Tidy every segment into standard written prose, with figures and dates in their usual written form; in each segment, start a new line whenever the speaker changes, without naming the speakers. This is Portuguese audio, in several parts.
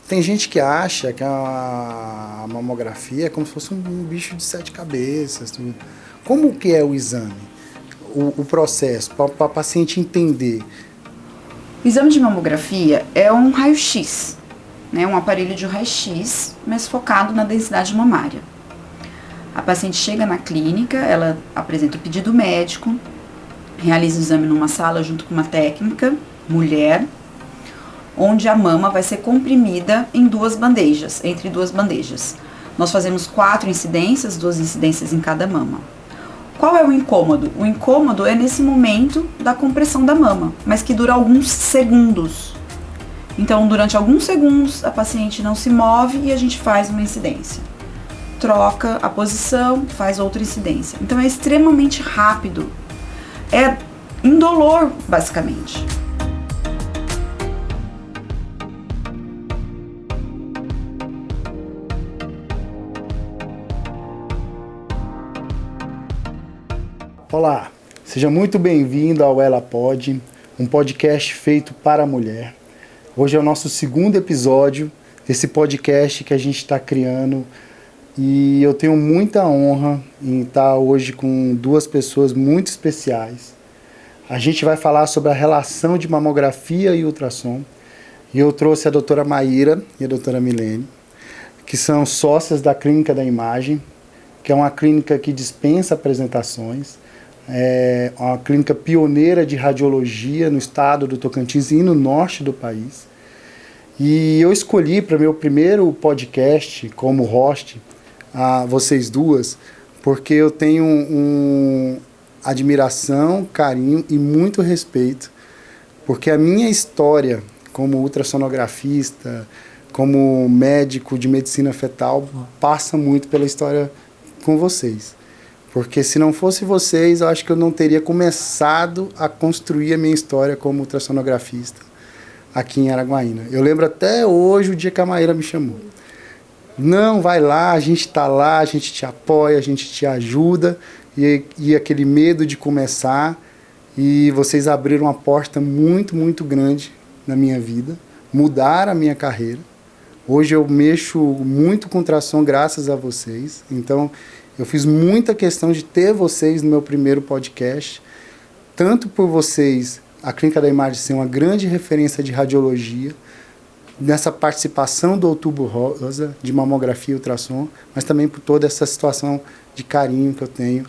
Tem gente que acha que a mamografia é como se fosse um bicho de 7 cabeças. Tudo. Como que é o exame? O processo, para a paciente entender?
O exame de mamografia é um raio-x, né? Um aparelho de raio-x, mas focado na densidade mamária. A paciente chega na clínica, ela apresenta o pedido médico, realiza o exame numa sala junto com uma técnica, mulher, onde a mama vai ser comprimida em entre duas bandejas. Nós fazemos 4 incidências, 2 incidências em cada mama. Qual é o incômodo? O incômodo é nesse momento da compressão da mama, mas que dura alguns segundos. Então, durante alguns segundos, a paciente não se move e a gente faz uma incidência. Troca a posição, faz outra incidência. Então, é extremamente rápido. É indolor, basicamente.
Olá, seja muito bem-vindo ao Ela Pode, um podcast feito para a mulher. Hoje é o nosso segundo episódio desse podcast que a gente está criando e eu tenho muita honra em estar hoje com 2 pessoas muito especiais. A gente vai falar sobre a relação de mamografia e ultrassom e eu trouxe a doutora Maíra e a doutora Milene, que são sócias da Clínica da Imagem, que é uma clínica que dispensa apresentações. É uma clínica pioneira de radiologia no estado do Tocantins e no norte do país. E eu escolhi para meu primeiro podcast como host vocês duas, porque eu tenho admiração, carinho e muito respeito, porque a minha história como ultrassonografista, como médico de medicina fetal, passa muito pela história com vocês. Porque se não fosse vocês, eu acho que eu não teria começado a construir a minha história como ultrassonografista aqui em Araguaína. Eu lembro até hoje o dia que a Maíra me chamou. Não, vai lá, a gente está lá, a gente te apoia, a gente te ajuda. E aquele medo de começar. E vocês abriram uma porta muito, muito grande na minha vida. Mudaram a minha carreira. Hoje eu mexo muito com ultrassom graças a vocês. Então, eu fiz muita questão de ter vocês no meu primeiro podcast, tanto por vocês, a Clínica da Imagem ser uma grande referência de radiologia, nessa participação do Outubro Rosa, de mamografia e ultrassom, mas também por toda essa situação de carinho que eu tenho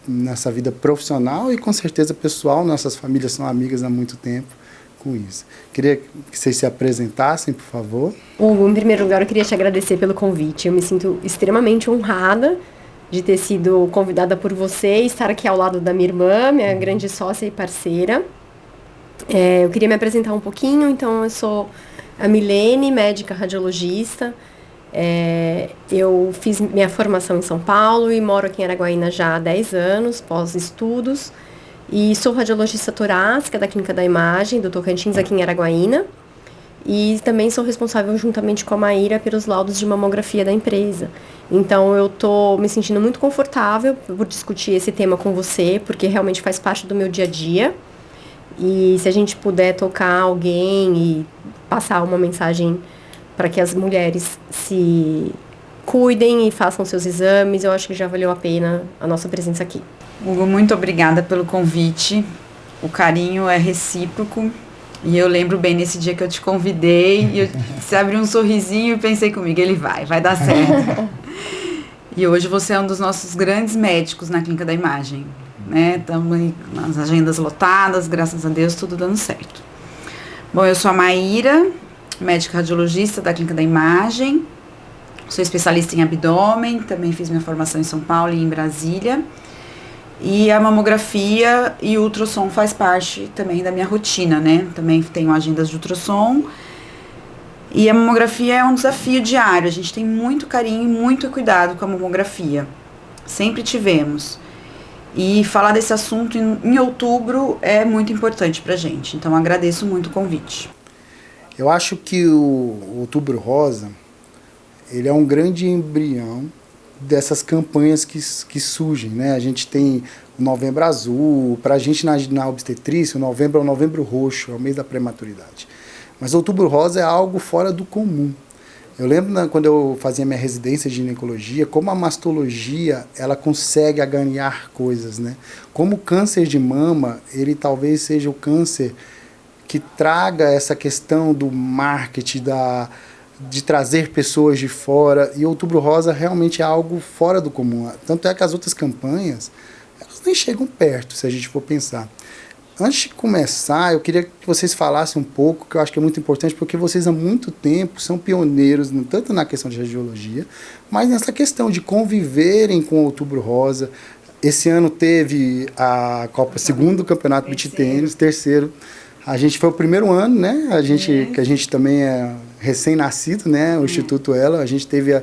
nessa vida profissional e com certeza pessoal. Nossas famílias são amigas há muito tempo com isso. Queria que vocês se apresentassem, por favor.
Hugo, em primeiro lugar, eu queria te agradecer pelo convite. Eu me sinto extremamente honrada de ter sido convidada por você e estar aqui ao lado da minha irmã, minha grande sócia e parceira. Eu queria me apresentar um pouquinho. Então, eu sou a Milene, médica radiologista. Eu fiz minha formação em São Paulo e moro aqui em Araguaína já há 10 anos, pós-estudos. E sou radiologista torácica da Clínica da Imagem, do Tocantins, aqui em Araguaína. E também sou responsável, juntamente com a Maíra, pelos laudos de mamografia da empresa. Então, eu estou me sentindo muito confortável por discutir esse tema com você, porque realmente faz parte do meu dia a dia. E se a gente puder tocar alguém e passar uma mensagem para que as mulheres se cuidem e façam seus exames, eu acho que já valeu a pena a nossa presença aqui.
Hugo, muito obrigada pelo convite. O carinho é recíproco. E eu lembro bem nesse dia que eu te convidei, e você abriu um sorrisinho e pensei comigo, ele vai dar certo. E hoje você é um dos nossos grandes médicos na Clínica da Imagem, né? Estamos aí com as agendas lotadas, graças a Deus, tudo dando certo. Bom, eu sou a Maíra, médica radiologista da Clínica da Imagem, sou especialista em abdômen, também fiz minha formação em São Paulo e em Brasília. E a mamografia e o ultrassom faz parte também da minha rotina, né? Também tenho agendas de ultrassom. E a mamografia é um desafio diário. A gente tem muito carinho e muito cuidado com a mamografia. Sempre tivemos. E falar desse assunto em outubro é muito importante pra gente. Então, agradeço muito o convite.
Eu acho que o Outubro Rosa, ele é um grande embrião dessas campanhas que surgem, né? A gente tem o Novembro Azul, para a gente na obstetrícia, o novembro é o Novembro Roxo, é o mês da prematuridade. Mas o Outubro Rosa é algo fora do comum. Eu lembro quando eu fazia minha residência de ginecologia, como a mastologia, ela consegue aganhar coisas, né? Como o câncer de mama, ele talvez seja o câncer que traga essa questão do marketing, de trazer pessoas de fora, e Outubro Rosa realmente é algo fora do comum. Tanto é que as outras campanhas, elas nem chegam perto, se a gente for pensar. Antes de começar, eu queria que vocês falassem um pouco, que eu acho que é muito importante, porque vocês há muito tempo são pioneiros, tanto na questão de radiologia, mas nessa questão de conviverem com o Outubro Rosa. Esse ano teve a Copa, segundo campeonato beach tênis, terceiro. A gente foi o primeiro ano, né? Que a gente também é recém-nascido, né? O Instituto Ela, a gente teve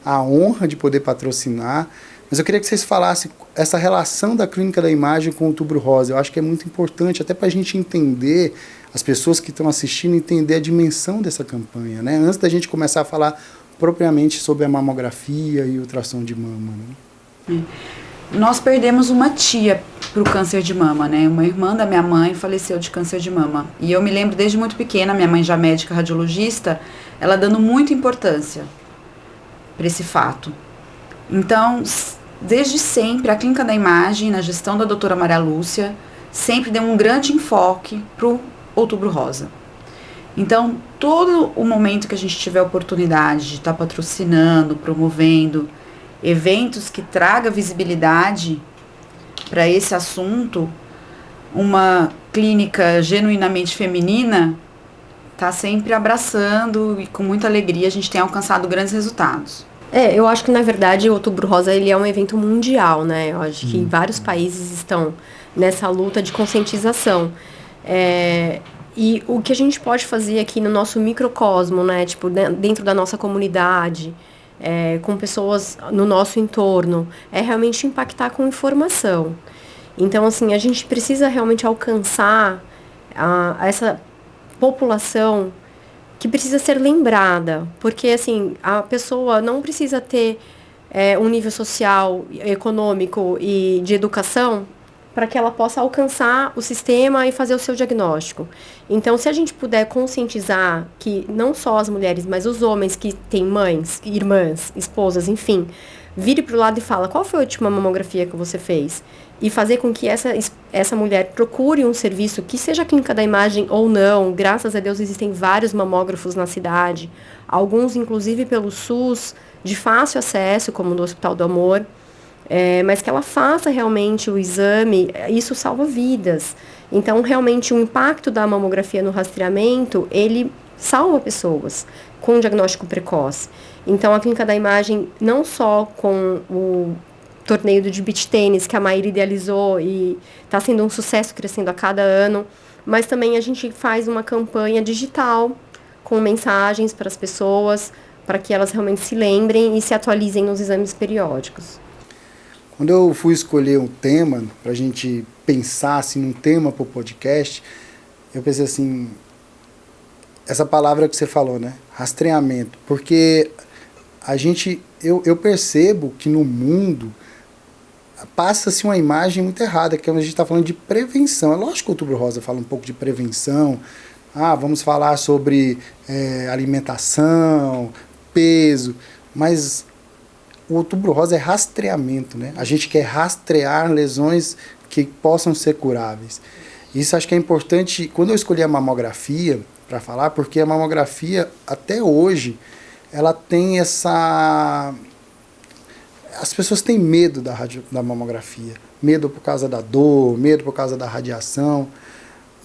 a honra de poder patrocinar. Mas eu queria que vocês falassem essa relação da Clínica da Imagem com o Outubro Rosa. Eu acho que é muito importante, até para a gente entender, as pessoas que estão assistindo, entender a dimensão dessa campanha, né? Antes da gente começar a falar propriamente sobre a mamografia e ultrassom de mama, né?
Nós perdemos uma tia para o câncer de mama, né? Uma irmã da minha mãe faleceu de câncer de mama. E eu me lembro desde muito pequena, minha mãe já médica radiologista, ela dando muita importância para esse fato. Então, desde sempre, a Clínica da Imagem, na gestão da doutora Maria Lúcia, sempre deu um grande enfoque para o Outubro Rosa. Então, todo o momento que a gente tiver a oportunidade de estar patrocinando, promovendo eventos que tragam visibilidade para esse assunto, uma clínica genuinamente feminina está sempre abraçando e com muita alegria a gente tem alcançado grandes resultados.
Eu acho que, na verdade, o Outubro Rosa ele é um evento mundial, né? Eu acho que vários países estão nessa luta de conscientização. E o que a gente pode fazer aqui no nosso microcosmo, né? Tipo, dentro da nossa comunidade, com pessoas no nosso entorno, é realmente impactar com informação. Então, assim, a gente precisa realmente alcançar essa população que precisa ser lembrada, porque assim, a pessoa não precisa ter um nível social, econômico e de educação para que ela possa alcançar o sistema e fazer o seu diagnóstico. Então, se a gente puder conscientizar que não só as mulheres, mas os homens que têm mães, irmãs, esposas, enfim, vire para o lado e fala, qual foi a última mamografia que você fez? E fazer com que essa mulher procure um serviço, que seja a Clínica da Imagem ou não. Graças a Deus existem vários mamógrafos na cidade, alguns inclusive pelo SUS, de fácil acesso, como no Hospital do Amor, mas que ela faça realmente o exame, isso salva vidas. Então, realmente, o impacto da mamografia no rastreamento, ele salva pessoas com diagnóstico precoce. Então, a Clínica da Imagem, não só com o torneio de beach tênis que a Maíra idealizou e está sendo um sucesso crescendo a cada ano, mas também a gente faz uma campanha digital com mensagens para as pessoas, para que elas realmente se lembrem e se atualizem nos exames periódicos.
Quando eu fui escolher um tema, para a gente pensar assim, num tema para o podcast, eu pensei assim, essa palavra que você falou, né? Rastreamento. Porque eu percebo que no mundo passa-se uma imagem muito errada, que a gente está falando de prevenção. É lógico que o Outubro Rosa fala um pouco de prevenção. Vamos falar sobre alimentação, peso, mas o Outubro Rosa é rastreamento, né? A gente quer rastrear lesões que possam ser curáveis. Isso acho que é importante, quando eu escolhi a mamografia para falar, porque a mamografia, até hoje, ela tem essa... As pessoas têm medo da mamografia. Medo por causa da dor, medo por causa da radiação.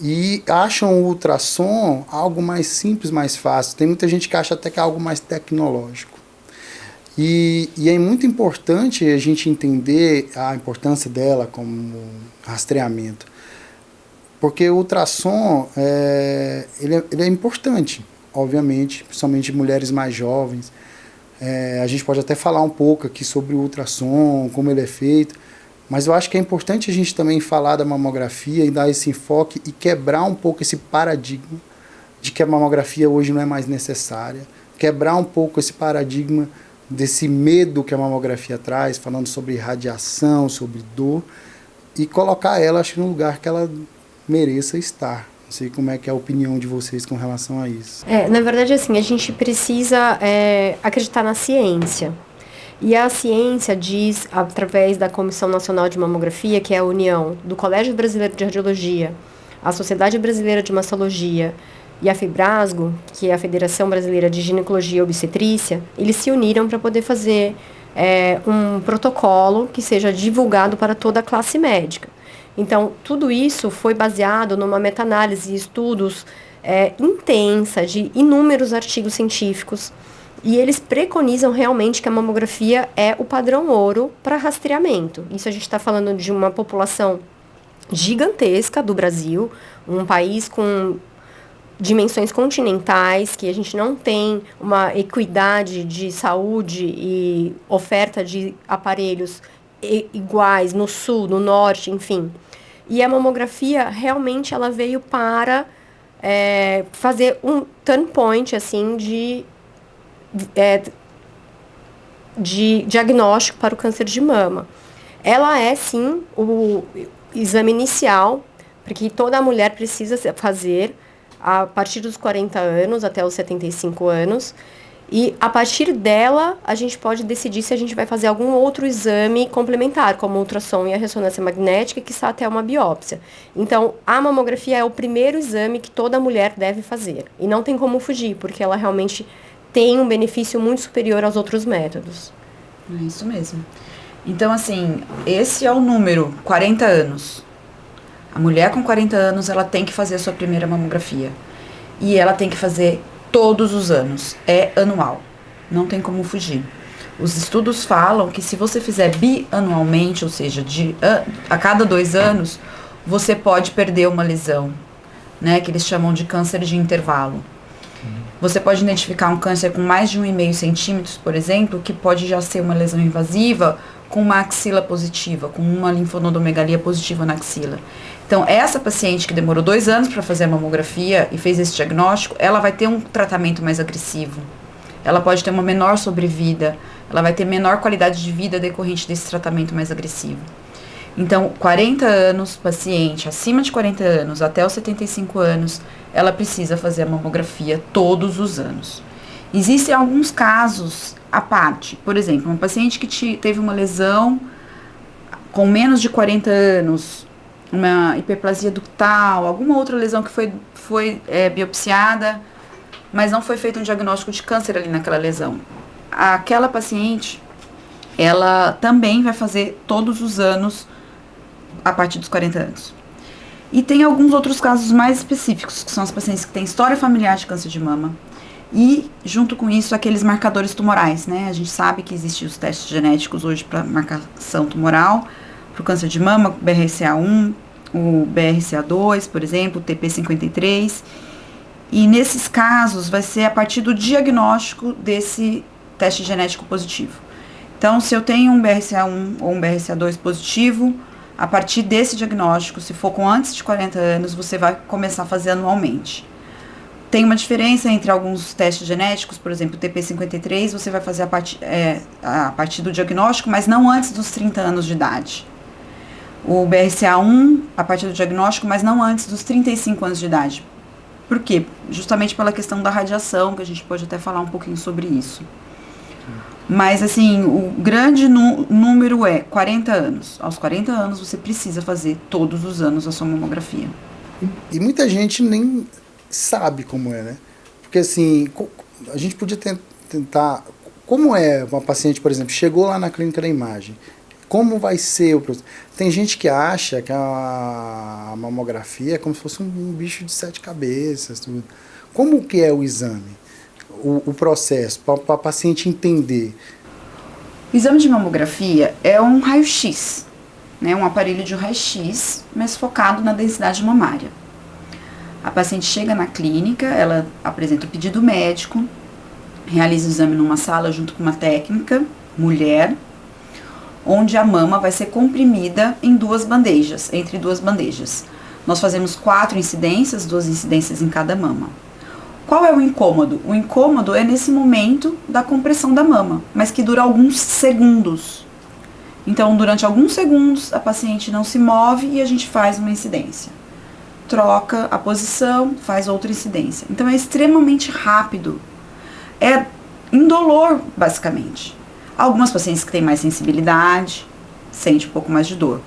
E acham o ultrassom algo mais simples, mais fácil. Tem muita gente que acha até que é algo mais tecnológico. E é muito importante a gente entender a importância dela como rastreamento. Porque o ultrassom, ele é importante, obviamente, principalmente mulheres mais jovens. A gente pode até falar um pouco aqui sobre o ultrassom, como ele é feito, mas eu acho que é importante a gente também falar da mamografia e dar esse enfoque e quebrar um pouco esse paradigma de que a mamografia hoje não é mais necessária, quebrar um pouco esse paradigma desse medo que a mamografia traz, falando sobre radiação, sobre dor, e colocar ela, acho que, no lugar que ela mereça estar, Não sei como é que é a opinião de vocês com relação a isso.
Na verdade, assim, a gente precisa acreditar na ciência. E a ciência diz, através da Comissão Nacional de Mamografia, que é a união do Colégio Brasileiro de Radiologia, a Sociedade Brasileira de Mastologia e a Fibrasgo, que é a Federação Brasileira de Ginecologia e Obstetrícia, eles se uniram para poder fazer um protocolo que seja divulgado para toda a classe médica. Então, tudo isso foi baseado numa meta-análise e estudos intensa de inúmeros artigos científicos. E eles preconizam realmente que a mamografia é o padrão ouro para rastreamento. Isso a gente está falando de uma população gigantesca do Brasil, um país com dimensões continentais, que a gente não tem uma equidade de saúde e oferta de aparelhos iguais no sul, no norte, enfim. E a mamografia, realmente, ela veio para fazer um turn point, assim, de diagnóstico para o câncer de mama. Ela é, sim, o exame inicial, porque toda mulher precisa fazer a partir dos 40 anos até os 75 anos. E, a partir dela, a gente pode decidir se a gente vai fazer algum outro exame complementar, como o ultrassom e a ressonância magnética, que está até uma biópsia. Então, a mamografia é o primeiro exame que toda mulher deve fazer. E não tem como fugir, porque ela realmente tem um benefício muito superior aos outros métodos.
É isso mesmo. Então, assim, esse é o número, 40 anos. A mulher com 40 anos, ela tem que fazer a sua primeira mamografia. E ela tem que fazer todos os anos. É anual. Não tem como fugir. Os estudos falam que se você fizer bianualmente, ou seja, a cada 2 anos, você pode perder uma lesão, né, que eles chamam de câncer de intervalo. Você pode identificar um câncer com mais de 1,5 centímetros, por exemplo, que pode já ser uma lesão invasiva com uma axila positiva, com uma linfonodomegalia positiva na axila. Então, essa paciente que demorou 2 anos para fazer a mamografia e fez esse diagnóstico, ela vai ter um tratamento mais agressivo. Ela pode ter uma menor sobrevida, ela vai ter menor qualidade de vida decorrente desse tratamento mais agressivo. Então, 40 anos, paciente acima de 40 anos até os 75 anos, ela precisa fazer a mamografia todos os anos. Existem alguns casos à parte. Por exemplo, uma paciente que teve uma lesão com menos de 40 anos, uma hiperplasia ductal, alguma outra lesão que foi biopsiada, mas não foi feito um diagnóstico de câncer ali naquela lesão. Aquela paciente, ela também vai fazer todos os anos a partir dos 40 anos. E tem alguns outros casos mais específicos, que são as pacientes que têm história familiar de câncer de mama. E, junto com isso, aqueles marcadores tumorais, né? A gente sabe que existem os testes genéticos hoje para marcação tumoral, para o câncer de mama, o BRCA1, o BRCA2, por exemplo, o TP53. E, nesses casos, vai ser a partir do diagnóstico desse teste genético positivo. Então, se eu tenho um BRCA1 ou um BRCA2 positivo, a partir desse diagnóstico, se for com antes de 40 anos, você vai começar a fazer anualmente. Tem uma diferença entre alguns testes genéticos, por exemplo, o TP53, você vai fazer a partir do diagnóstico, mas não antes dos 30 anos de idade. O BRCA1, a partir do diagnóstico, mas não antes dos 35 anos de idade. Por quê? Justamente pela questão da radiação, que a gente pode até falar um pouquinho sobre isso. Mas, assim, o grande número é 40 anos. Aos 40 anos, você precisa fazer todos os anos a sua mamografia.
E muita gente nem sabe como é, né? Porque, assim, a gente podia tentar... Como é uma paciente, por exemplo, chegou lá na clínica da imagem, como vai ser o processo? Tem gente que acha que a mamografia é como se fosse um bicho de 7 cabeças, tudo. Como que é o exame? O processo, para a paciente entender?
O exame de mamografia é um raio-x, né? Um aparelho de raio-x, mas focado na densidade mamária. A paciente chega na clínica, ela apresenta o pedido médico, realiza o exame numa sala junto com uma técnica, mulher, onde a mama vai ser comprimida em 2 bandejas, entre 2 bandejas. Nós fazemos 4 incidências, 2 incidências em cada mama. Qual é o incômodo? O incômodo é nesse momento da compressão da mama, mas que dura alguns segundos. Então, durante alguns segundos, a paciente não se move e a gente faz uma incidência. troca a posição, faz outra incidência. Então é extremamente rápido. É indolor, basicamente. Algumas pacientes que têm mais sensibilidade, sente um pouco mais de dor.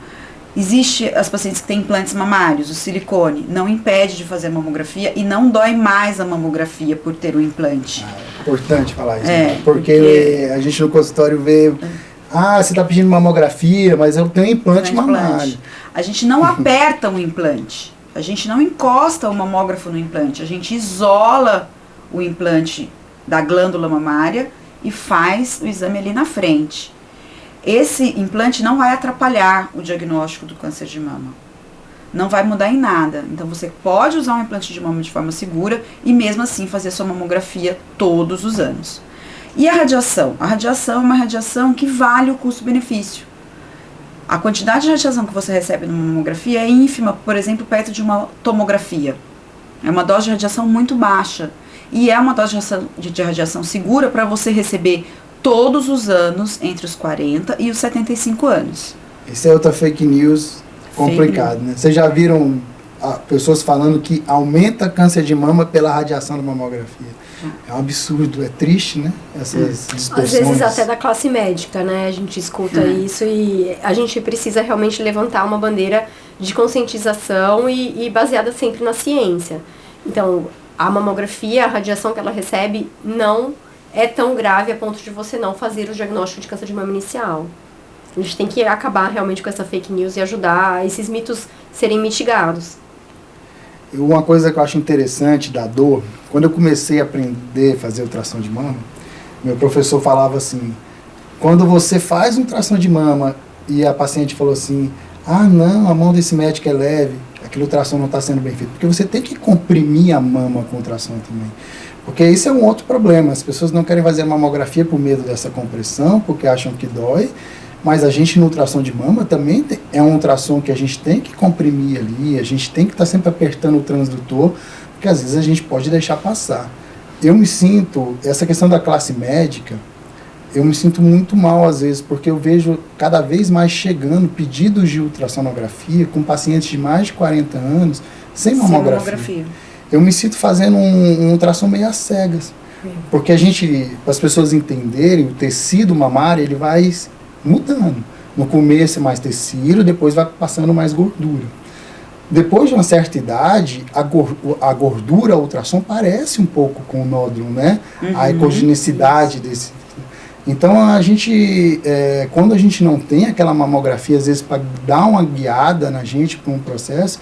Existe as pacientes que têm implantes mamários, o silicone, não impede de fazer mamografia e não dói mais a mamografia por ter o implante.
É importante falar isso, né? Porque a gente no consultório vê, você está pedindo mamografia, mas eu tenho implante mamário.
A gente não aperta o implante, a gente não encosta o mamógrafo no implante, a gente isola o implante da glândula mamária e faz o exame ali na frente. Esse implante não vai atrapalhar o diagnóstico do câncer de mama. Não vai mudar em nada. Então você pode usar um implante de mama de forma segura e mesmo assim fazer sua mamografia todos os anos. E a radiação? A radiação é uma radiação que vale o custo-benefício. A quantidade de radiação que você recebe numa mamografia é ínfima, por exemplo, perto de uma tomografia. É uma dose de radiação muito baixa. E é uma dose de radiação segura para você receber todos os anos entre os 40 e os 75 anos.
Isso é outra fake news complicado, né? Vocês já viram pessoas falando que aumenta câncer de mama pela radiação da mamografia? É um absurdo, é triste, né? Essas distorções.
Às vezes até da classe médica, né? A gente escuta isso e a gente precisa realmente levantar uma bandeira de conscientização e baseada sempre na ciência. Então, a mamografia, a radiação que ela recebe não é tão grave a ponto de você não fazer o diagnóstico de câncer de mama inicial. A gente tem que acabar realmente com essa fake news e ajudar esses mitos serem mitigados.
Uma coisa que eu acho interessante da dor, quando eu comecei a aprender a fazer ultrassom de mama, meu professor falava assim, quando você faz um ultrassom de mama e a paciente falou assim, não, a mão desse médico é leve, aquele ultrassom não está sendo bem feito, porque você tem que comprimir a mama com ultrassom também. Porque isso é um outro problema, as pessoas não querem fazer mamografia por medo dessa compressão, porque acham que dói, mas a gente no ultrassom de mama também é um ultrassom que a gente tem que comprimir ali, a gente tem que estar sempre apertando o transdutor, porque às vezes a gente pode deixar passar. Eu me sinto, essa questão da classe médica, eu me sinto muito mal às vezes, porque eu vejo cada vez mais chegando pedidos de ultrassonografia com pacientes de mais de 40 anos, sem mamografia. Eu me sinto fazendo um ultrassom meio às cegas. Porque a gente, para as pessoas entenderem, o tecido mamário, ele vai mudando. No começo é mais tecido, depois vai passando mais gordura. Depois de uma certa idade, a gordura, a ultrassom, parece um pouco com o nódulo, né? A ecogenicidade desse. Então, a gente, quando a gente não tem aquela mamografia, às vezes, para dar uma guiada na gente para um processo,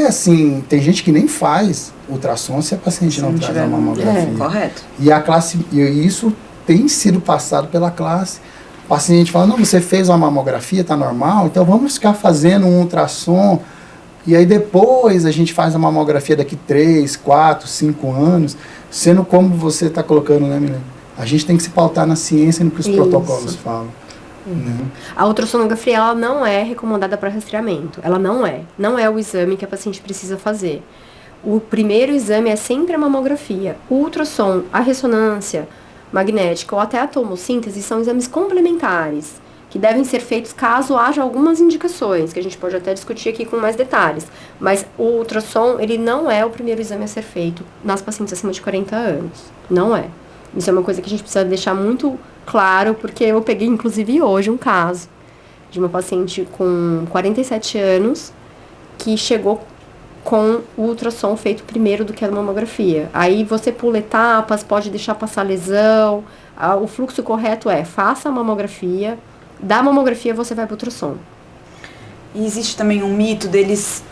assim, tem gente que nem faz ultrassom se a paciente não traz a mamografia.
Correto.
E isso tem sido passado pela classe. O paciente fala, não, você fez uma mamografia, tá normal, então vamos ficar fazendo um ultrassom, e aí depois a gente faz a mamografia daqui 3, 4, 5 anos, sendo como você está colocando, né, Milena? A gente tem que se pautar na ciência e no que os protocolos falam. Né?
A ultrassonografia, ela não é recomendada para rastreamento. Ela não é o exame que a paciente precisa fazer. O primeiro exame é sempre a mamografia. O ultrassom, a ressonância magnética ou até a tomossíntese são exames complementares, que devem ser feitos caso haja algumas indicações, que a gente pode até discutir aqui com mais detalhes. Mas o ultrassom, ele não é o primeiro exame a ser feito nas pacientes acima de 40 anos. Não é. Isso é uma coisa que a gente precisa deixar muito claro, porque eu peguei, inclusive, hoje um caso de uma paciente com 47 anos que chegou com o ultrassom feito primeiro do que a mamografia. Aí você pula etapas, pode deixar passar lesão. O fluxo correto faça a mamografia, da mamografia você vai para o ultrassom.
E existe também um mito deles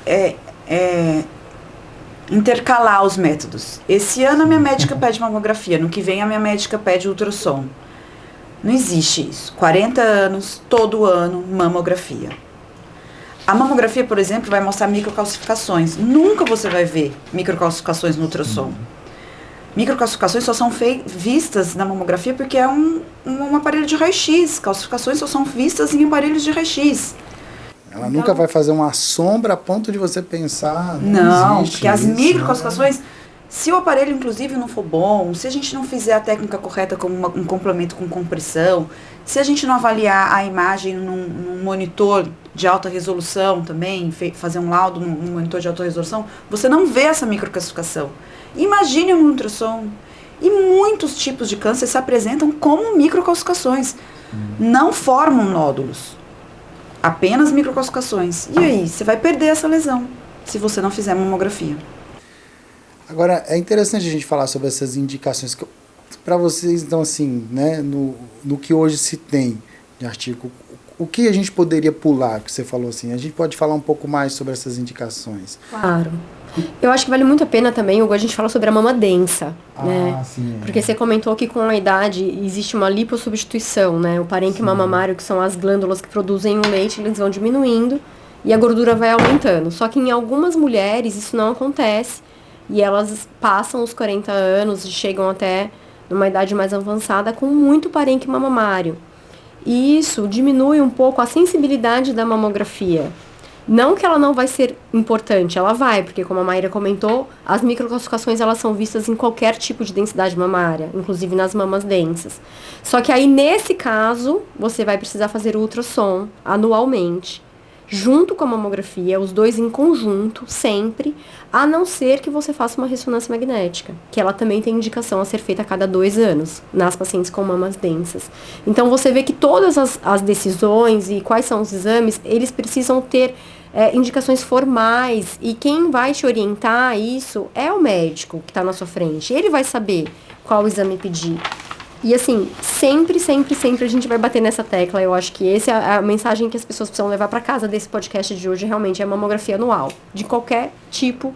intercalar os métodos. Esse ano a minha médica pede mamografia, no que vem a minha médica pede ultrassom. Não existe isso. 40 anos, todo ano, mamografia. A mamografia, por exemplo, vai mostrar microcalcificações. Nunca você vai ver microcalcificações no ultrassom. Microcalcificações só são vistas na mamografia porque é um aparelho de raio-x. Calcificações só são vistas em aparelhos de raio-x.
Ela então, nunca vai fazer uma sombra a ponto de você pensar...
Não, porque as microcalcificações, Se o aparelho, inclusive, não for bom, se a gente não fizer a técnica correta como um complemento com compressão, se a gente não avaliar a imagem num monitor de alta resolução também, fazer um laudo num monitor de alta resolução, você não vê essa microcalcificação. Imagine um ultrassom. E muitos tipos de câncer se apresentam como microcalcificações. Não formam nódulos. Apenas microcalcificações. E aí, você vai perder essa lesão se você não fizer mamografia.
Agora, é interessante a gente falar sobre essas indicações. Para vocês, então, assim, né, no que hoje se tem de artigo, o que a gente poderia pular, que você falou assim? A gente pode falar um pouco mais sobre essas indicações.
Claro. Eu acho que vale muito a pena também, Hugo, a gente falar sobre a mama densa, né?
Sim.
Porque você comentou que com a idade existe uma lipossubstituição, né? O parênquima mamário, que são as glândulas que produzem o leite, eles vão diminuindo e a gordura vai aumentando. Só que em algumas mulheres isso não acontece e elas passam os 40 anos e chegam até numa idade mais avançada com muito parênquima mamário. E isso diminui um pouco a sensibilidade da mamografia. Não que ela não vai ser importante, ela vai, porque como a Maíra comentou, as microcalcificações elas são vistas em qualquer tipo de densidade mamária, inclusive nas mamas densas. Só que aí, nesse caso, você vai precisar fazer ultrassom anualmente, junto com a mamografia, os dois em conjunto, sempre, a não ser que você faça uma ressonância magnética, que ela também tem indicação a ser feita a cada 2 anos, nas pacientes com mamas densas. Então, você vê que todas as decisões e quais são os exames, eles precisam ter indicações formais, e quem vai te orientar isso é o médico que está na sua frente. Ele vai saber qual exame pedir. E assim, sempre a gente vai bater nessa tecla. Eu acho que essa é a mensagem que as pessoas precisam levar para casa desse podcast de hoje, realmente é a mamografia anual. De qualquer tipo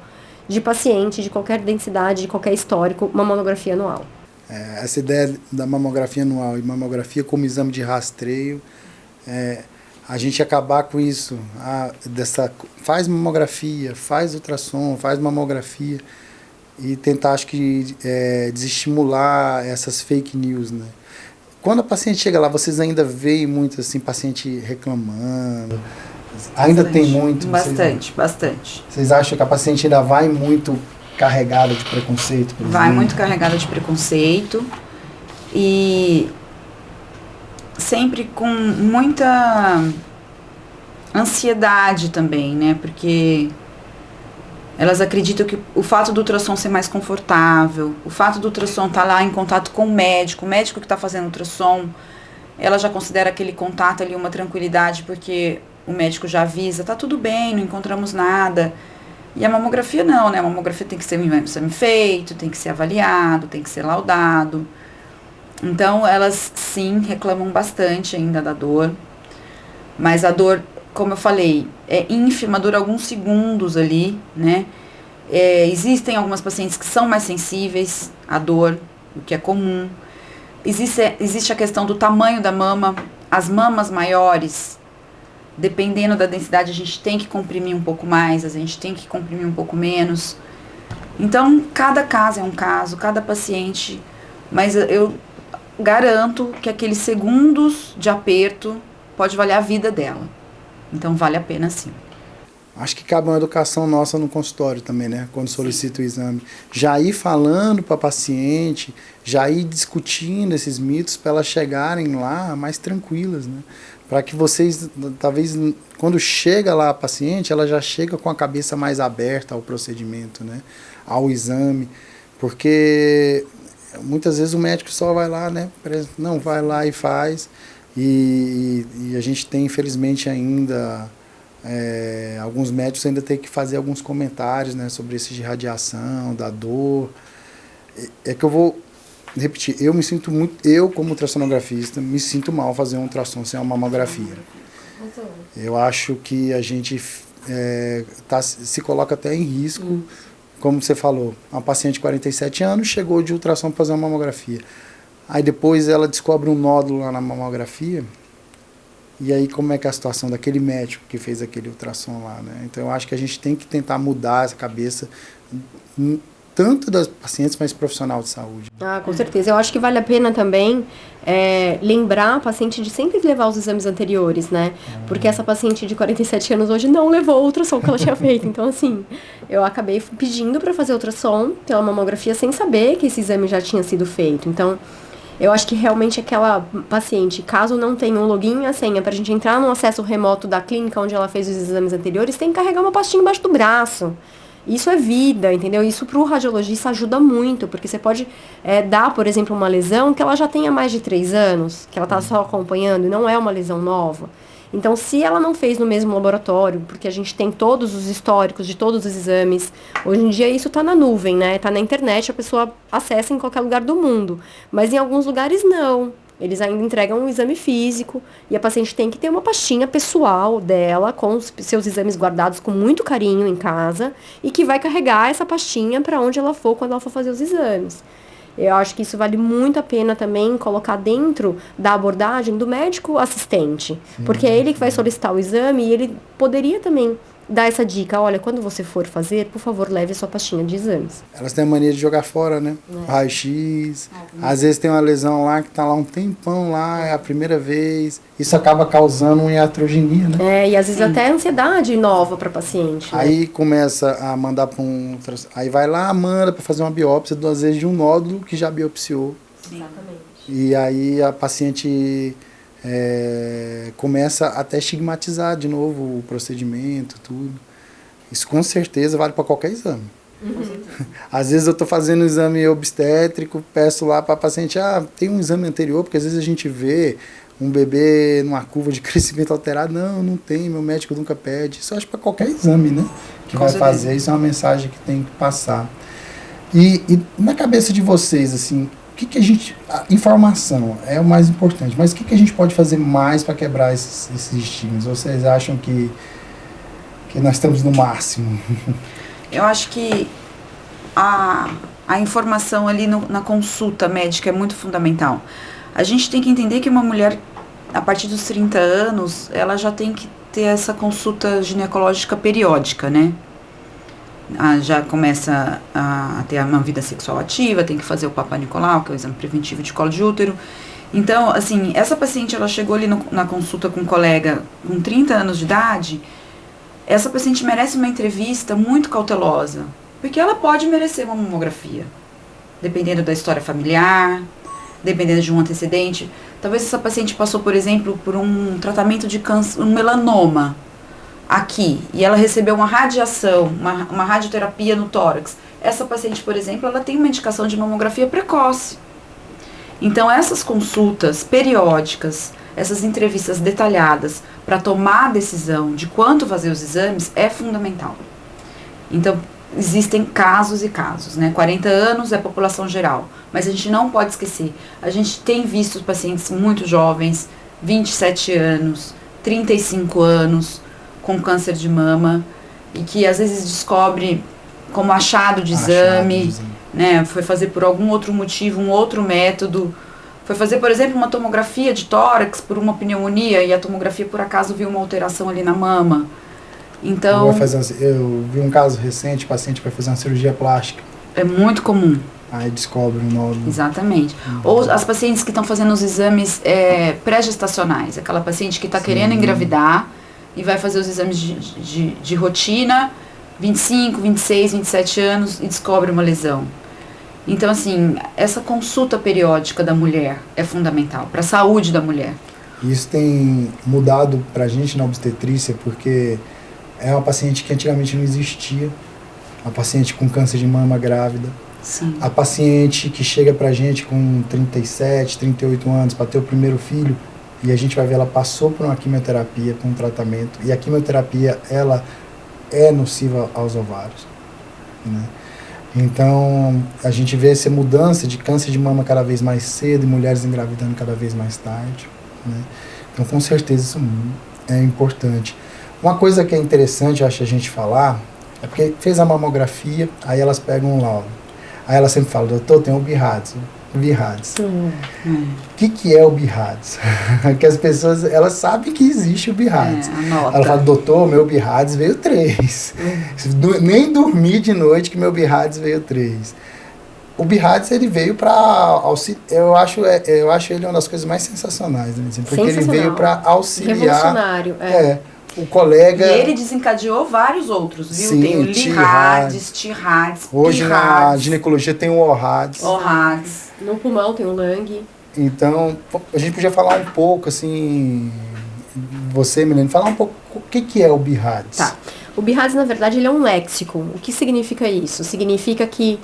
de paciente, de qualquer densidade, de qualquer histórico, uma mamografia anual.
Essa ideia da mamografia anual e mamografia como exame de rastreio, a gente acabar com isso, faz mamografia, faz ultrassom, faz mamografia, e tentar, acho que, desestimular essas fake news, né? Quando a paciente chega lá, vocês ainda veem muito, assim, paciente reclamando? Ainda tem muito?
Bastante.
Vocês acham que a paciente ainda vai muito carregada de preconceito?
Vai muito carregada de preconceito e sempre com muita ansiedade também, né? Porque elas acreditam que o fato do ultrassom ser mais confortável, o fato do ultrassom estar lá em contato com o médico que está fazendo ultrassom, ela já considera aquele contato ali uma tranquilidade, porque o médico já avisa, tá tudo bem, não encontramos nada. E a mamografia não, né? A mamografia tem que ser um exame feito, tem que ser avaliado, tem que ser laudado. Então, elas, sim, reclamam bastante ainda da dor. Mas a dor, como eu falei, é ínfima, dura alguns segundos ali, né? Existem algumas pacientes que são mais sensíveis à dor, o que é comum. Existe a questão do tamanho da mama. As mamas maiores, dependendo da densidade, a gente tem que comprimir um pouco mais, a gente tem que comprimir um pouco menos. Então, cada caso é um caso, cada paciente. Mas eu garanto que aqueles segundos de aperto pode valer a vida dela. Então, vale a pena sim.
Acho que cabe uma educação nossa no consultório também, né? Quando solicita o exame. Já ir falando para a paciente, já ir discutindo esses mitos para elas chegarem lá mais tranquilas, né? Para que vocês, talvez, quando chega lá a paciente, ela já chega com a cabeça mais aberta ao procedimento, né? Ao exame. Porque muitas vezes o médico só vai lá, né? Não, vai lá e faz. E a gente tem, infelizmente, ainda... alguns médicos ainda têm que fazer alguns comentários, né, sobre esse de radiação, da dor. É que eu vou repetir, eu como ultrassonografista, me sinto mal fazer um ultrassom sem uma mamografia. Eu acho que a gente se coloca até em risco, como você falou, uma paciente de 47 anos chegou de ultrassom para fazer uma mamografia. Aí depois ela descobre um nódulo lá na mamografia. E aí, como é que é a situação daquele médico que fez aquele ultrassom lá, né? Então, eu acho que a gente tem que tentar mudar essa cabeça tanto das pacientes, mas profissional de saúde.
Ah, com certeza. Eu acho que vale a pena também lembrar a paciente de sempre levar os exames anteriores, né? Porque essa paciente de 47 anos hoje não levou o ultrassom que ela tinha feito. Então, assim, eu acabei pedindo para fazer ultrassom pela mamografia sem saber que esse exame já tinha sido feito. Então, eu acho que realmente aquela paciente, caso não tenha um login e a senha para a gente entrar no acesso remoto da clínica onde ela fez os exames anteriores, tem que carregar uma pastinha embaixo do braço. Isso é vida, entendeu? Isso para o radiologista ajuda muito, porque você pode dar, por exemplo, uma lesão que ela já tenha mais de 3 anos, que ela está só acompanhando, e não é uma lesão nova. Então, se ela não fez no mesmo laboratório, porque a gente tem todos os históricos de todos os exames, hoje em dia isso está na nuvem, né? Está na internet, a pessoa acessa em qualquer lugar do mundo. Mas em alguns lugares não. Eles ainda entregam um exame físico e a paciente tem que ter uma pastinha pessoal dela com os seus exames guardados com muito carinho em casa e que vai carregar essa pastinha para onde ela for quando ela for fazer os exames. Eu acho que isso vale muito a pena também colocar dentro da abordagem do médico assistente, porque é ele que vai solicitar o exame e ele poderia também dar essa dica, olha, quando você for fazer, por favor, leve a sua pastinha de exames.
Elas têm a mania de jogar fora, né? Raio-X. Às vezes tem uma lesão lá que tá lá um tempão lá, é a primeira vez. Isso acaba causando uma iatrogenia, né?
E às vezes até ansiedade nova para paciente. Né?
Aí começa a mandar para um... Aí vai lá, manda para fazer uma biópsia, 2 vezes de um nódulo que já biopsiou.
Exatamente.
E aí a paciente... começa até a estigmatizar de novo o procedimento, tudo. Isso com certeza vale para qualquer exame. Às vezes eu estou fazendo um exame obstétrico, peço lá para a paciente, tem um exame anterior, porque às vezes a gente vê um bebê numa curva de crescimento alterado. Não tem, meu médico nunca pede. Isso eu acho para qualquer exame, né? Que vai fazer, isso é uma mensagem que tem que passar. E na cabeça de vocês, assim, o que a gente... A informação é o mais importante, mas o que a gente pode fazer mais para quebrar esses estigmas? Vocês acham que nós estamos no máximo?
Eu acho que a informação ali na consulta médica é muito fundamental. A gente tem que entender que uma mulher, a partir dos 30 anos, ela já tem que ter essa consulta ginecológica periódica, né? Já começa a ter uma vida sexual ativa, tem que fazer o Papa Nicolau, que é o exame preventivo de colo de útero. Então, assim, essa paciente, ela chegou ali na consulta com um colega com 30 anos de idade, essa paciente merece uma entrevista muito cautelosa, porque ela pode merecer uma mamografia, dependendo da história familiar, dependendo de um antecedente. Talvez essa paciente passou, por exemplo, por um tratamento de câncer, um melanoma, aqui, e ela recebeu uma radiação, uma radioterapia no tórax. Essa paciente, por exemplo, ela tem uma indicação de mamografia precoce. Então, essas consultas periódicas, essas entrevistas detalhadas para tomar a decisão de quanto fazer os exames é fundamental. Então, existem casos e casos, né? 40 anos é população geral, mas a gente não pode esquecer. A gente tem visto pacientes muito jovens, 27 anos, 35 anos, com câncer de mama, e que às vezes descobre como achado de exame, né? Foi fazer por algum outro motivo, um outro método. Foi fazer, por exemplo, uma tomografia de tórax por uma pneumonia, e a tomografia por acaso viu uma alteração ali na mama. Então,
eu vi um caso recente, o paciente vai fazer uma cirurgia plástica.
É muito comum.
Aí descobre um nódulo.
Exatamente. Ou as pacientes que estão fazendo os exames pré-gestacionais, aquela paciente que está querendo engravidar e vai fazer os exames de rotina, 25, 26, 27 anos, e descobre uma lesão. Então, assim, essa consulta periódica da mulher é fundamental para a saúde da mulher.
Isso tem mudado para a gente na obstetrícia, porque é uma paciente que antigamente não existia, uma paciente com câncer de mama grávida.
Sim.
A paciente que chega para a gente com 37, 38 anos para ter o primeiro filho, e a gente vai ver, ela passou por uma quimioterapia, por um tratamento, e a quimioterapia, ela é nociva aos ovários, né? Então, a gente vê essa mudança de câncer de mama cada vez mais cedo e mulheres engravidando cada vez mais tarde, né? Então, com certeza, isso é importante. Uma coisa que é interessante, eu acho, a gente falar, é porque fez a mamografia, aí elas pegam um laudo. Aí ela sempre fala, doutor, tem um BIRADS. BIRADS. O que é o BIRADS? Que as pessoas, elas sabem que existe o BIRADS. Ela fala, doutor, meu BIRADS veio 3. Nem dormi de noite que meu BIRADS veio 3. O BIRADS, ele veio para eu acho ele uma das coisas mais sensacionais, né? Porque ele veio para auxiliar.
Revolucionário,
o colega.
E ele desencadeou vários outros, viu?
Sim,
tem o LIRADS, TIRADS,
hoje
PIRADS,
na ginecologia tem o ORADS.
No pulmão tem o LANG.
Então, a gente podia falar um pouco, assim, você, Milene, falar um pouco o que é o BIRADS.
Tá. O BIRADS, na verdade, ele é um léxico. O que significa isso? Significa que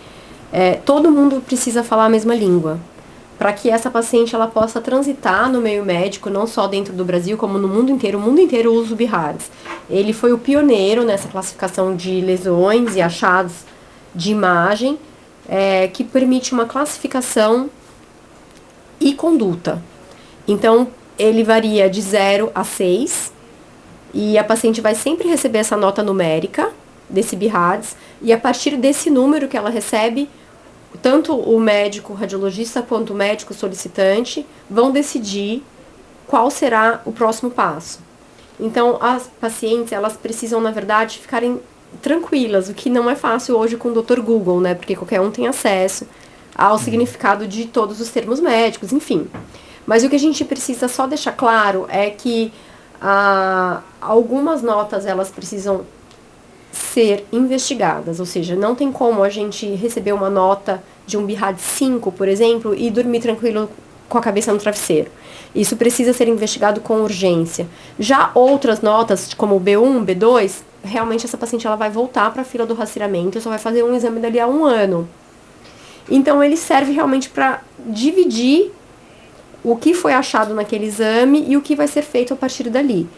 todo mundo precisa falar a mesma língua. Para que essa paciente ela possa transitar no meio médico, não só dentro do Brasil, como no mundo inteiro. O mundo inteiro usa o BIRADS. Ele foi o pioneiro nessa classificação de lesões e achados de imagem, que permite uma classificação e conduta. Então, ele varia de 0 a 6, e a paciente vai sempre receber essa nota numérica desse BIRADS, e a partir desse número que ela recebe, tanto o médico radiologista quanto o médico solicitante vão decidir qual será o próximo passo. Então, as pacientes, elas precisam, na verdade, ficarem tranquilas, o que não é fácil hoje com o Dr. Google, né? Porque qualquer um tem acesso ao significado de todos os termos médicos, enfim. Mas o que a gente precisa só deixar claro é que algumas notas, elas precisam ser investigadas, ou seja, não tem como a gente receber uma nota de um BIRADS 5, por exemplo, e dormir tranquilo com a cabeça no travesseiro. Isso precisa ser investigado com urgência. Já outras notas, como o B1, B2, realmente essa paciente ela vai voltar para a fila do rastreamento e só vai fazer um exame dali a 1 ano. Então, ele serve realmente para dividir o que foi achado naquele exame e o que vai ser feito a partir dali.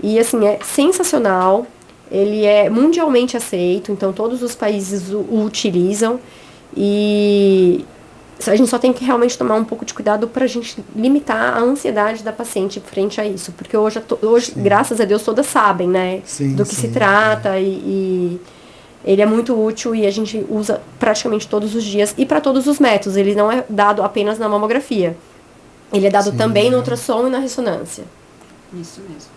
E, assim, é sensacional. Ele é mundialmente aceito, então todos os países o utilizam, e a gente só tem que realmente tomar um pouco de cuidado para a gente limitar a ansiedade da paciente frente a isso, porque hoje graças a Deus, todas sabem, né, do que se trata, e ele é muito útil e a gente usa praticamente todos os dias e para todos os métodos. Ele não é dado apenas na mamografia, ele é dado também no ultrassom e na ressonância.
Isso mesmo.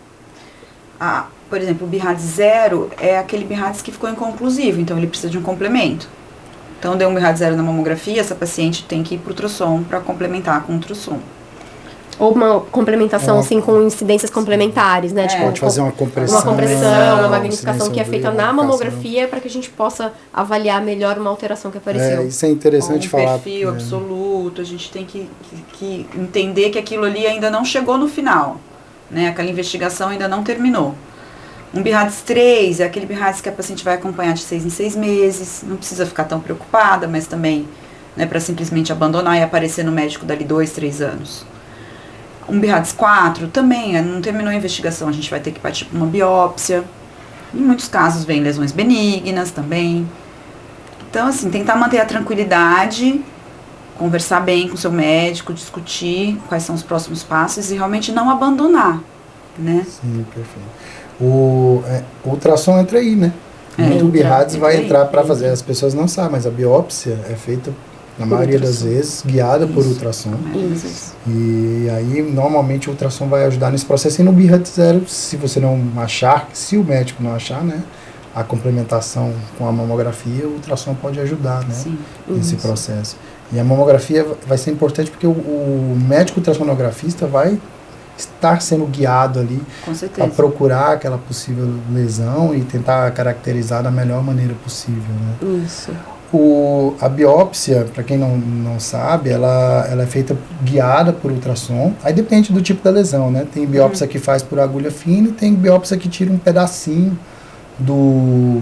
Por exemplo, o BIRADS 0 é aquele BIRADS que ficou inconclusivo, então ele precisa de um complemento. Então, deu um BIRADS 0 na mamografia, essa paciente tem que ir para o ultrassom para complementar com o ultrassom.
Ou uma complementação, assim, com incidências complementares, né? Tipo,
pode fazer uma compressão.
Uma compressão, uma magnificação que é feita na mamografia para que a gente possa avaliar melhor uma alteração que apareceu.
Isso é interessante falar.
Perfil absoluto, a gente tem que entender que aquilo ali ainda não chegou no final, né? Aquela investigação ainda não terminou. Um BIRADS 3 é aquele BIRADS que a paciente vai acompanhar de 6 em 6 meses, não precisa ficar tão preocupada, mas também, né, para simplesmente abandonar e aparecer no médico dali 2, 3 anos. Um BIRADS 4 também não terminou a investigação, a gente vai ter que partir para uma biópsia. Em muitos casos vem lesões benignas também. Então, assim, tentar manter a tranquilidade, conversar bem com o seu médico, discutir quais são os próximos passos e realmente não abandonar, né?
Sim, perfeito. O ultrassom entra aí, né? Muito BIRADS vai entrar para fazer. As pessoas não sabem, mas a biópsia é feita, na maioria das vezes, guiada por ultrassom. E aí, normalmente, o ultrassom vai ajudar nesse processo. E no BIRADS 0, se você não achar, se o médico não achar, né, a complementação com a mamografia, o ultrassom pode ajudar, né, nesse processo. E a mamografia vai ser importante porque o médico ultrassonografista vai estar sendo guiado ali a procurar aquela possível lesão e tentar caracterizar da melhor maneira possível, né?
Isso.
A biópsia, para quem não sabe, ela é feita guiada por ultrassom. Aí depende do tipo da lesão, né? Tem biópsia que faz por agulha fina e tem biópsia que tira um pedacinho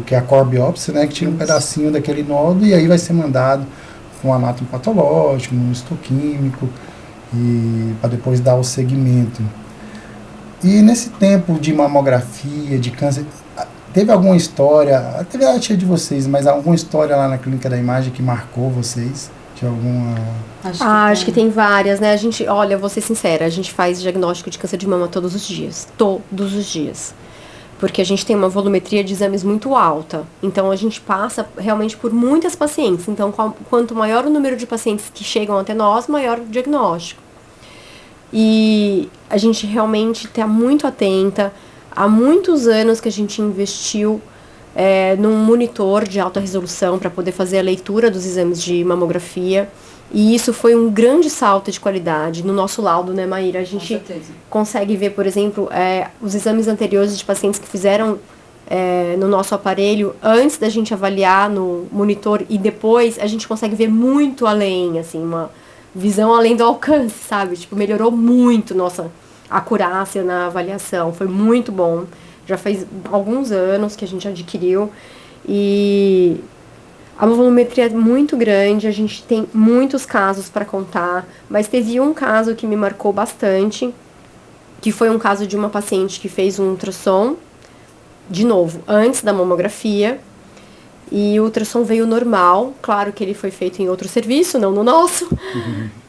que é a core biópsia, né? Que tira um pedacinho daquele nódulo e aí vai ser mandado para um anátomo patológico, um histoquímico, e para depois dar o segmento. E nesse tempo de mamografia, de câncer, teve alguma história, teve a tia de vocês, mas alguma história lá na Clínica da Imagem que marcou vocês? De alguma...
Acho que tem várias, né? Olha, vou ser sincera, a gente faz diagnóstico de câncer de mama todos os dias. Todos os dias. porque a gente tem uma volumetria de exames muito alta. Então, a gente passa realmente por muitas pacientes. Então, quanto maior o número de pacientes que chegam até nós, maior o diagnóstico. E a gente realmente está muito atenta. Há muitos anos que a gente investiu num monitor de alta resolução para poder fazer a leitura dos exames de mamografia. E isso foi um grande salto de qualidade no nosso laudo, né, Maíra? A gente consegue ver, por exemplo, os exames anteriores de pacientes que fizeram no nosso aparelho, antes da gente avaliar no monitor, e depois a gente consegue ver muito além, assim, uma visão além do alcance, sabe? Tipo, melhorou muito nossa acurácia na avaliação, foi muito bom. Já faz alguns anos que a gente adquiriu e a volumetria é muito grande, a gente tem muitos casos para contar, mas teve um caso que me marcou bastante, que foi um caso de uma paciente que fez um ultrassom, de novo, antes da mamografia, e o ultrassom veio normal, claro que ele foi feito em outro serviço, não no nosso,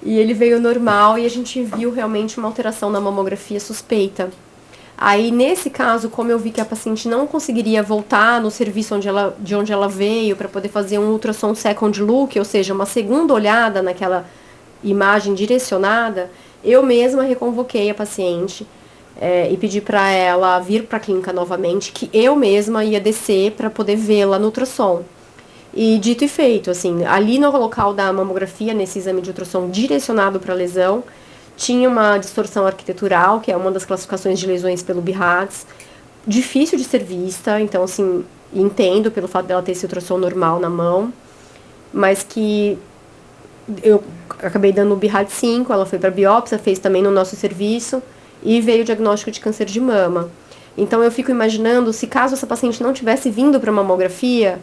e ele veio normal e a gente viu realmente uma alteração na mamografia suspeita. Aí, nesse caso, como eu vi que a paciente não conseguiria voltar no serviço de onde ela veio para poder fazer um ultrassom second look, ou seja, uma segunda olhada naquela imagem direcionada, eu mesma reconvoquei a paciente e pedi para ela vir para a clínica novamente, que eu mesma ia descer para poder vê-la no ultrassom. E dito e feito, assim, ali no local da mamografia, nesse exame de ultrassom direcionado para a lesão, tinha uma distorção arquitetural, que é uma das classificações de lesões pelo BIRADS, difícil de ser vista, então, assim, entendo pelo fato dela ter esse ultrassom normal na mão, mas que eu acabei dando o BIRADS 5, ela foi para biópsia, fez também no nosso serviço, e veio o diagnóstico de câncer de mama. Então, eu fico imaginando, se caso essa paciente não tivesse vindo para a mamografia,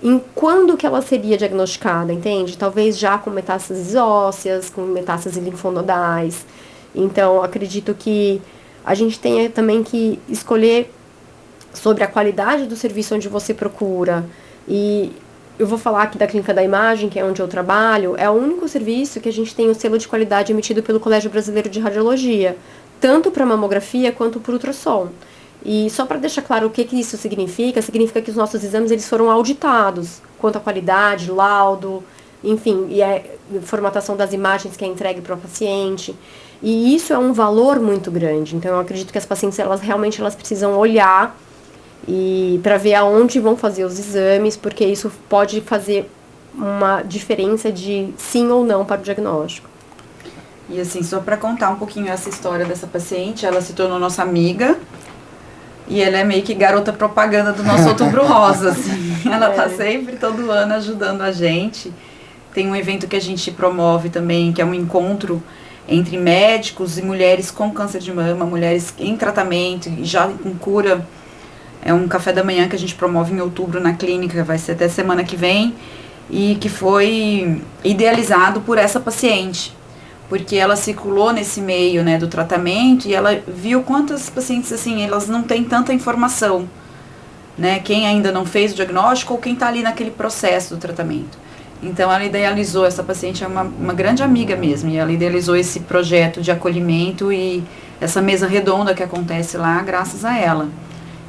em quando que ela seria diagnosticada, entende? Talvez já com metástases ósseas, com metástases linfonodais. Então, acredito que a gente tenha também que escolher sobre a qualidade do serviço onde você procura. E eu vou falar aqui da Clínica da Imagem, que é onde eu trabalho, é o único serviço que a gente tem o selo de qualidade emitido pelo Colégio Brasileiro de Radiologia, tanto para mamografia quanto para ultrassom. E só para deixar claro o que isso significa que os nossos exames eles foram auditados quanto à qualidade, laudo, enfim, e a formatação das imagens que é entregue para o paciente. E isso é um valor muito grande. Então, eu acredito que as pacientes elas precisam olhar e para ver aonde vão fazer os exames, porque isso pode fazer uma diferença de sim ou não para o diagnóstico.
E assim, só para contar um pouquinho essa história dessa paciente, ela se tornou nossa amiga. E ela é meio que garota propaganda do nosso Outubro Rosa, assim. Ela tá sempre, todo ano, ajudando a gente. Tem um evento que a gente promove também, que é um encontro entre médicos e mulheres com câncer de mama, mulheres em tratamento e já com cura. É um café da manhã que a gente promove em outubro na clínica, vai ser até semana que vem, e que foi idealizado por essa paciente. Porque ela circulou nesse meio, né, do tratamento e ela viu quantas pacientes, assim, elas não têm tanta informação, né, quem ainda não fez o diagnóstico ou quem está ali naquele processo do tratamento. Então, ela idealizou, essa paciente é uma grande amiga mesmo, e ela idealizou esse projeto de acolhimento e essa mesa redonda que acontece lá, graças a ela.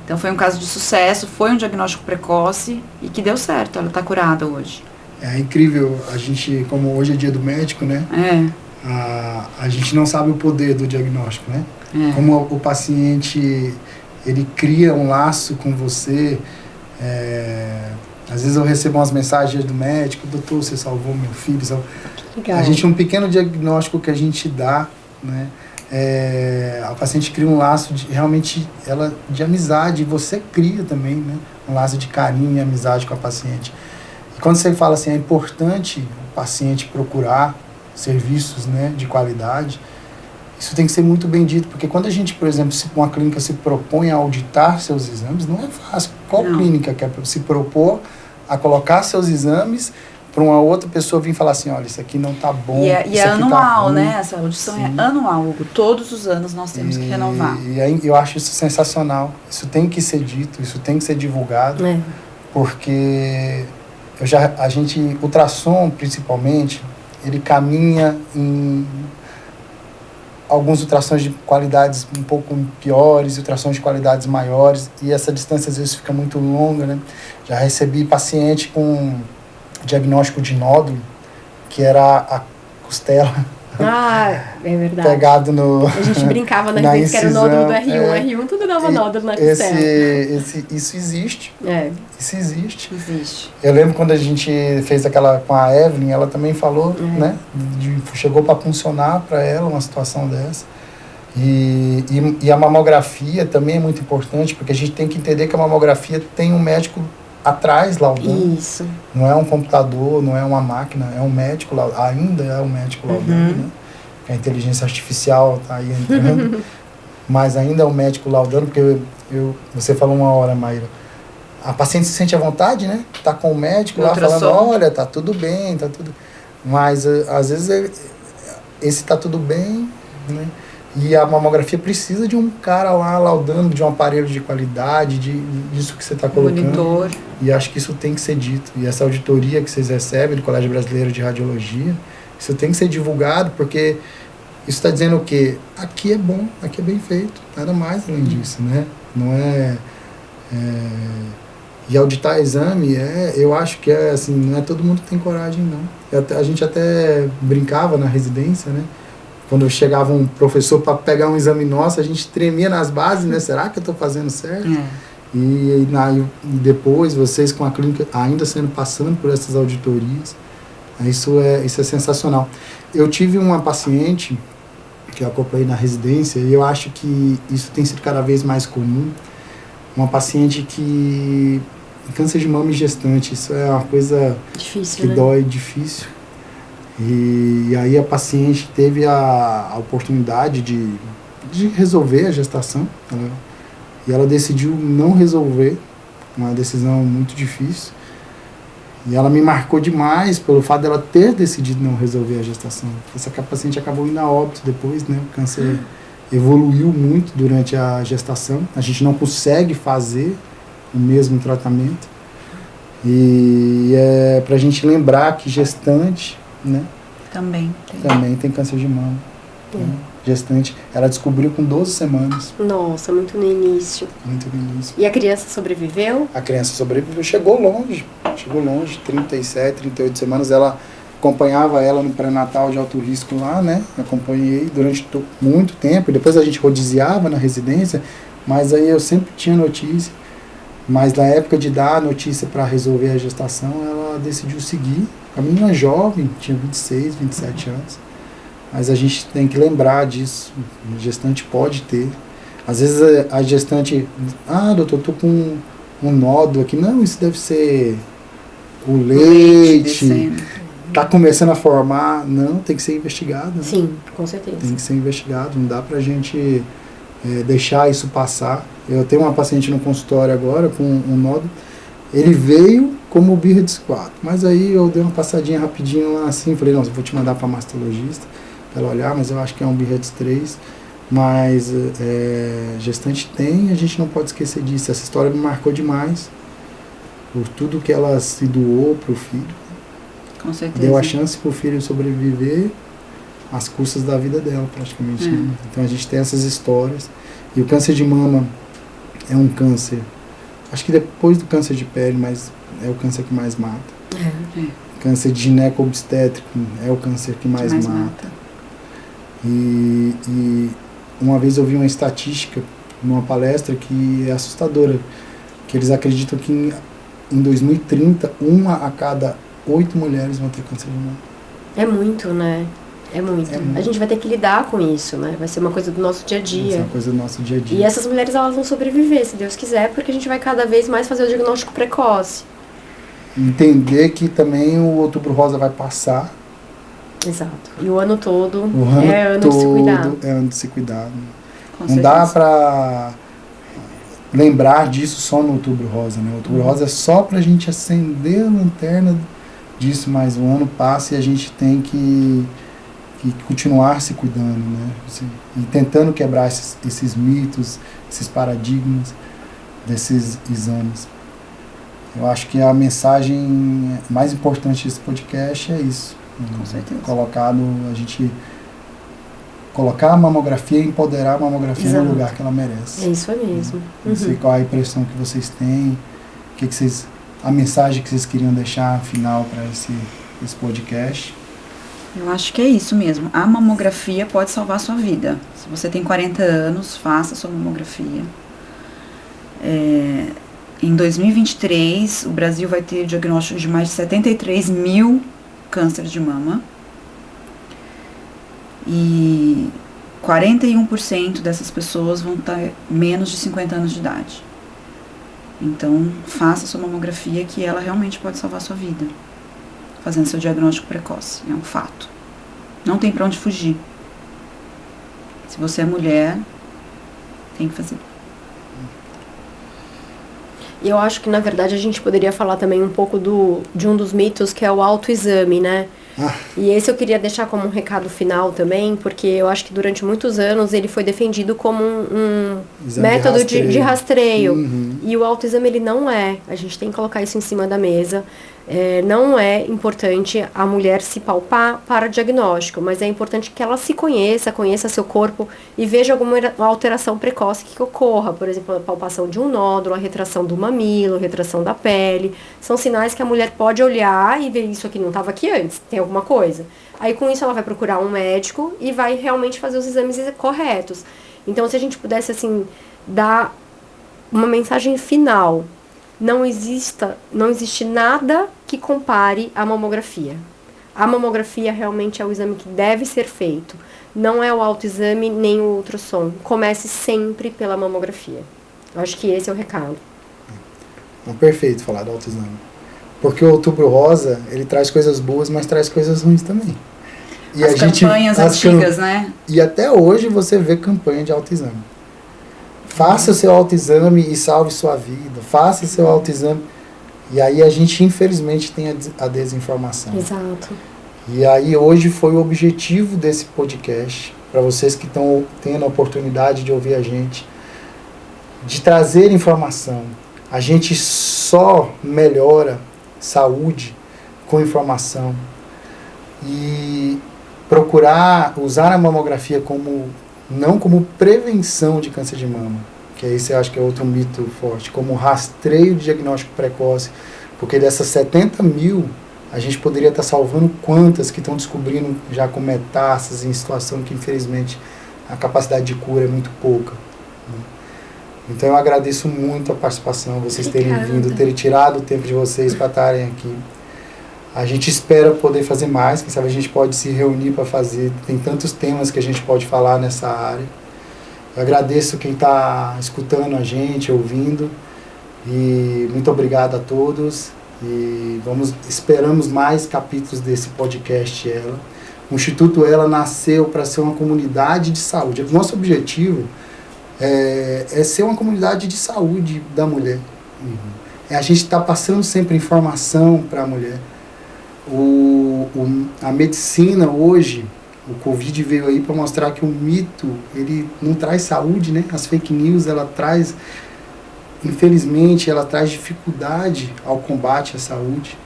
Então, foi um caso de sucesso, foi um diagnóstico precoce e que deu certo, ela está curada hoje.
É incrível, a gente, como hoje é dia do médico, né? A gente não sabe o poder do diagnóstico, né? Como o paciente, ele cria um laço com você. Às vezes eu recebo umas mensagens do médico: doutor, você salvou meu filho. A gente, um pequeno diagnóstico que a gente dá, né? A paciente cria um laço realmente de amizade, e você cria também, né? Um laço de carinho e amizade com a paciente. E quando você fala assim, é importante o paciente procurar serviços, né, de qualidade, isso tem que ser muito bem dito, porque quando a gente, por exemplo, se uma clínica se propõe a auditar seus exames, não é fácil. Qual clínica quer se propor a colocar seus exames para uma outra pessoa vir falar assim, olha, isso aqui não tá bom,
e é anual,
tá
né? Essa audição Sim. é anual, Hugo. Todos os anos nós temos que renovar.
E aí eu acho isso sensacional. Isso tem que ser dito, isso tem que ser divulgado, porque ultrassom, principalmente, ele caminha alguns ultrassons de qualidades um pouco piores, ultrassons de qualidades maiores, e essa distância às vezes fica muito longa, né? Já recebi paciente com diagnóstico de nódulo, que era a costela.
Ah, é verdade.
Pegado no...
A gente brincava na
na
residência que era o nódulo do R1.
é.
R1 tudo dava nódulo na costela.
Isso existe.
É.
Isso existe.
Existe.
Eu lembro quando a gente fez aquela com a Evelyn, ela também falou, né? Chegou para funcionar para ela uma situação dessa. E a mamografia também é muito importante, porque a gente tem que entender que a mamografia tem um médico atrás laudando.
Isso.
Não é um computador, não é uma máquina, é um médico laudando. Ainda é um médico laudando, né? Que a inteligência artificial está aí entrando. Mas ainda é um médico laudando, porque você falou uma hora, Maíra, a paciente se sente à vontade, né? Tá com o médico lá falando, olha, tá tudo bem, tá tudo... Mas, às vezes, esse tá tudo bem, né? E a mamografia precisa de um cara lá laudando, de um aparelho de qualidade, disso que você está colocando.
Monitor.
E acho que isso tem que ser dito. E essa auditoria que vocês recebem do Colégio Brasileiro de Radiologia, isso tem que ser divulgado, porque isso está dizendo o quê? Aqui é bom, aqui é bem feito, nada mais além disso, né? Não é... E auditar exame, eu acho que assim, não é todo mundo que tem coragem, não. A gente até brincava na residência, né? Quando chegava um professor para pegar um exame nosso, a gente tremia nas bases, né? Será que eu estou fazendo certo? E depois, vocês com a clínica ainda passando por essas auditorias, isso é sensacional. Eu tive uma paciente que eu acompanhei na residência, e eu acho que isso tem sido cada vez mais comum. Uma paciente que... Câncer de mama e gestante, isso é uma coisa
difícil,
que
né?
dói, difícil. E aí a paciente teve a oportunidade de resolver a gestação, e ela decidiu não resolver, uma decisão muito difícil. E ela me marcou demais pelo fato dela ter decidido não resolver a gestação. Essa paciente acabou indo a óbito depois, né? O câncer evoluiu muito durante a gestação. A gente não consegue fazer o mesmo tratamento. E é pra gente lembrar que gestante, né?
Também
tem câncer de mama. Né? Gestante, ela descobriu com 12 semanas.
Nossa, muito no início.
Muito no início.
E a criança sobreviveu?
A criança sobreviveu, chegou longe, 37, 38 semanas. Ela acompanhava ela no pré-natal de alto risco lá, né? Acompanhei durante muito tempo. Depois a gente rodiziava na residência, mas aí eu sempre tinha notícia. Mas na época de dar a notícia para resolver a gestação, ela decidiu seguir. A menina jovem, tinha 26, 27 anos. Mas a gente tem que lembrar disso. A gestante pode ter. Às vezes a gestante... doutor, tô com um nódulo aqui. Não, isso deve ser o leite. Tá começando a formar. Não, tem que ser investigado. Né?
Sim, com certeza.
Tem que ser investigado. Não dá pra gente deixar isso passar. Eu tenho uma paciente no consultório agora com um nódulo. Ele veio como BIRADS 4. Mas aí eu dei uma passadinha rapidinho lá assim. Falei, não, eu vou te mandar para mastologista para ela olhar, mas eu acho que é um BIRADS 3. Mas gestante tem, a gente não pode esquecer disso. Essa história me marcou demais. Por tudo que ela se doou para o filho.
Com certeza.
Deu a chance para o filho sobreviver às custas da vida dela, praticamente. Né? Então a gente tem essas histórias. E o câncer de mama é um câncer, acho que depois do câncer de pele, mas é o câncer que mais mata. Câncer de gineco-obstétrico é o câncer que mais mata. E uma vez eu vi uma estatística numa palestra que é assustadora, que eles acreditam que em 2030, 1 a cada 8 mulheres vão ter câncer de mama.
É muito, né? É muito. A gente vai ter que lidar com isso, né? Vai ser uma coisa do nosso dia a dia.
Vai ser uma coisa do nosso dia a dia.
E essas mulheres, elas vão sobreviver, se Deus quiser, porque a gente vai cada vez mais fazer o diagnóstico precoce.
Entender que também o Outubro Rosa vai passar.
Exato. E o ano todo
é
ano de se cuidar.
É ano de se cuidar.
Não
dá pra lembrar disso só no Outubro Rosa, né? O Outubro Rosa é só pra gente acender a lanterna disso, mas o ano passa e a gente tem que continuar se cuidando, né? E tentando quebrar esses mitos, esses paradigmas desses exames. Eu acho que a mensagem mais importante desse podcast é isso.
Com certeza.
Colocado, a gente colocar a mamografia e empoderar a mamografia
Exato.
no lugar que ela merece.
É isso mesmo.
Não sei qual a impressão que vocês têm, a mensagem que vocês queriam deixar final para esse podcast.
Eu acho que é isso mesmo. A mamografia pode salvar a sua vida. Se você tem 40 anos, faça a sua mamografia. Em 2023, o Brasil vai ter diagnóstico de mais de 73 mil cânceres de mama. E 41% dessas pessoas vão ter menos de 50 anos de idade. Então, faça a sua mamografia, que ela realmente pode salvar a sua vida. Fazendo seu diagnóstico precoce. É um fato. Não tem pra onde fugir. Se você é mulher, tem que fazer.
E eu acho que, na verdade, a gente poderia falar também um pouco de um dos mitos, que é o autoexame, né? E esse eu queria deixar como um recado final também, porque eu acho que durante muitos anos ele foi defendido como um método de rastreio.
Uhum.
E o autoexame ele não é. A gente tem que colocar isso em cima da mesa. Não é importante a mulher se palpar para diagnóstico, mas é importante que ela se conheça seu corpo e veja alguma alteração precoce que ocorra. Por exemplo, a palpação de um nódulo, a retração do mamilo, a retração da pele. São sinais que a mulher pode olhar e ver: isso aqui não estava aqui antes, tem alguma coisa. Aí com isso ela vai procurar um médico e vai realmente fazer os exames corretos. Então, se a gente pudesse assim dar uma mensagem final: não existe nada que compare a mamografia. A mamografia realmente é o exame que deve ser feito. Não é o autoexame nem o ultrassom. Comece sempre pela mamografia. Eu acho que esse é o recado.
Perfeito falar do autoexame. Porque o Outubro Rosa, ele traz coisas boas, mas traz coisas ruins também. E
as campanhas antigas, né?
E até hoje você vê campanha de autoexame. Faça o seu autoexame e salve sua vida. Faça o seu autoexame. E aí a gente, infelizmente, tem a desinformação.
Exato.
E aí hoje foi o objetivo desse podcast, para vocês que estão tendo a oportunidade de ouvir a gente, de trazer informação. A gente só melhora saúde com informação. E procurar usar a mamografia não como prevenção de câncer de mama, que esse eu acho que é outro mito forte, como rastreio de diagnóstico precoce, porque dessas 70 mil, a gente poderia estar salvando quantas que estão descobrindo já com metástases, em situação que infelizmente a capacidade de cura é muito pouca. Né? Então eu agradeço muito a participação, vocês terem vindo, terem tirado o tempo de vocês para estarem aqui. A gente espera poder fazer mais, quem sabe a gente pode se reunir para fazer, tem tantos temas que a gente pode falar nessa área. Eu agradeço quem está escutando a gente, ouvindo, e muito obrigado a todos, e esperamos mais capítulos desse podcast Ela. O Instituto Ela nasceu para ser uma comunidade de saúde. O nosso objetivo é ser uma comunidade de saúde da mulher. A gente está passando sempre informação para a mulher. A medicina hoje, o Covid veio aí para mostrar que o mito, ele não traz saúde, né? As fake news, infelizmente, ela traz dificuldade ao combate à saúde.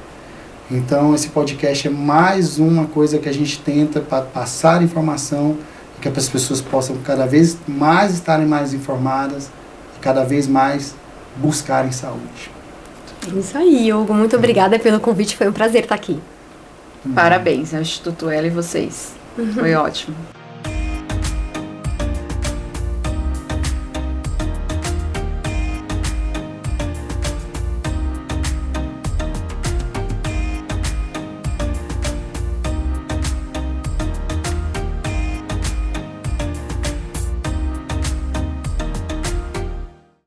Então, esse podcast é mais uma coisa que a gente tenta para passar informação, que as pessoas possam cada vez mais estarem mais informadas, e cada vez mais buscarem saúde.
É isso aí, Hugo. Muito obrigada pelo convite. Foi um prazer estar aqui.
Parabéns ao Instituto Ela e vocês. Foi ótimo.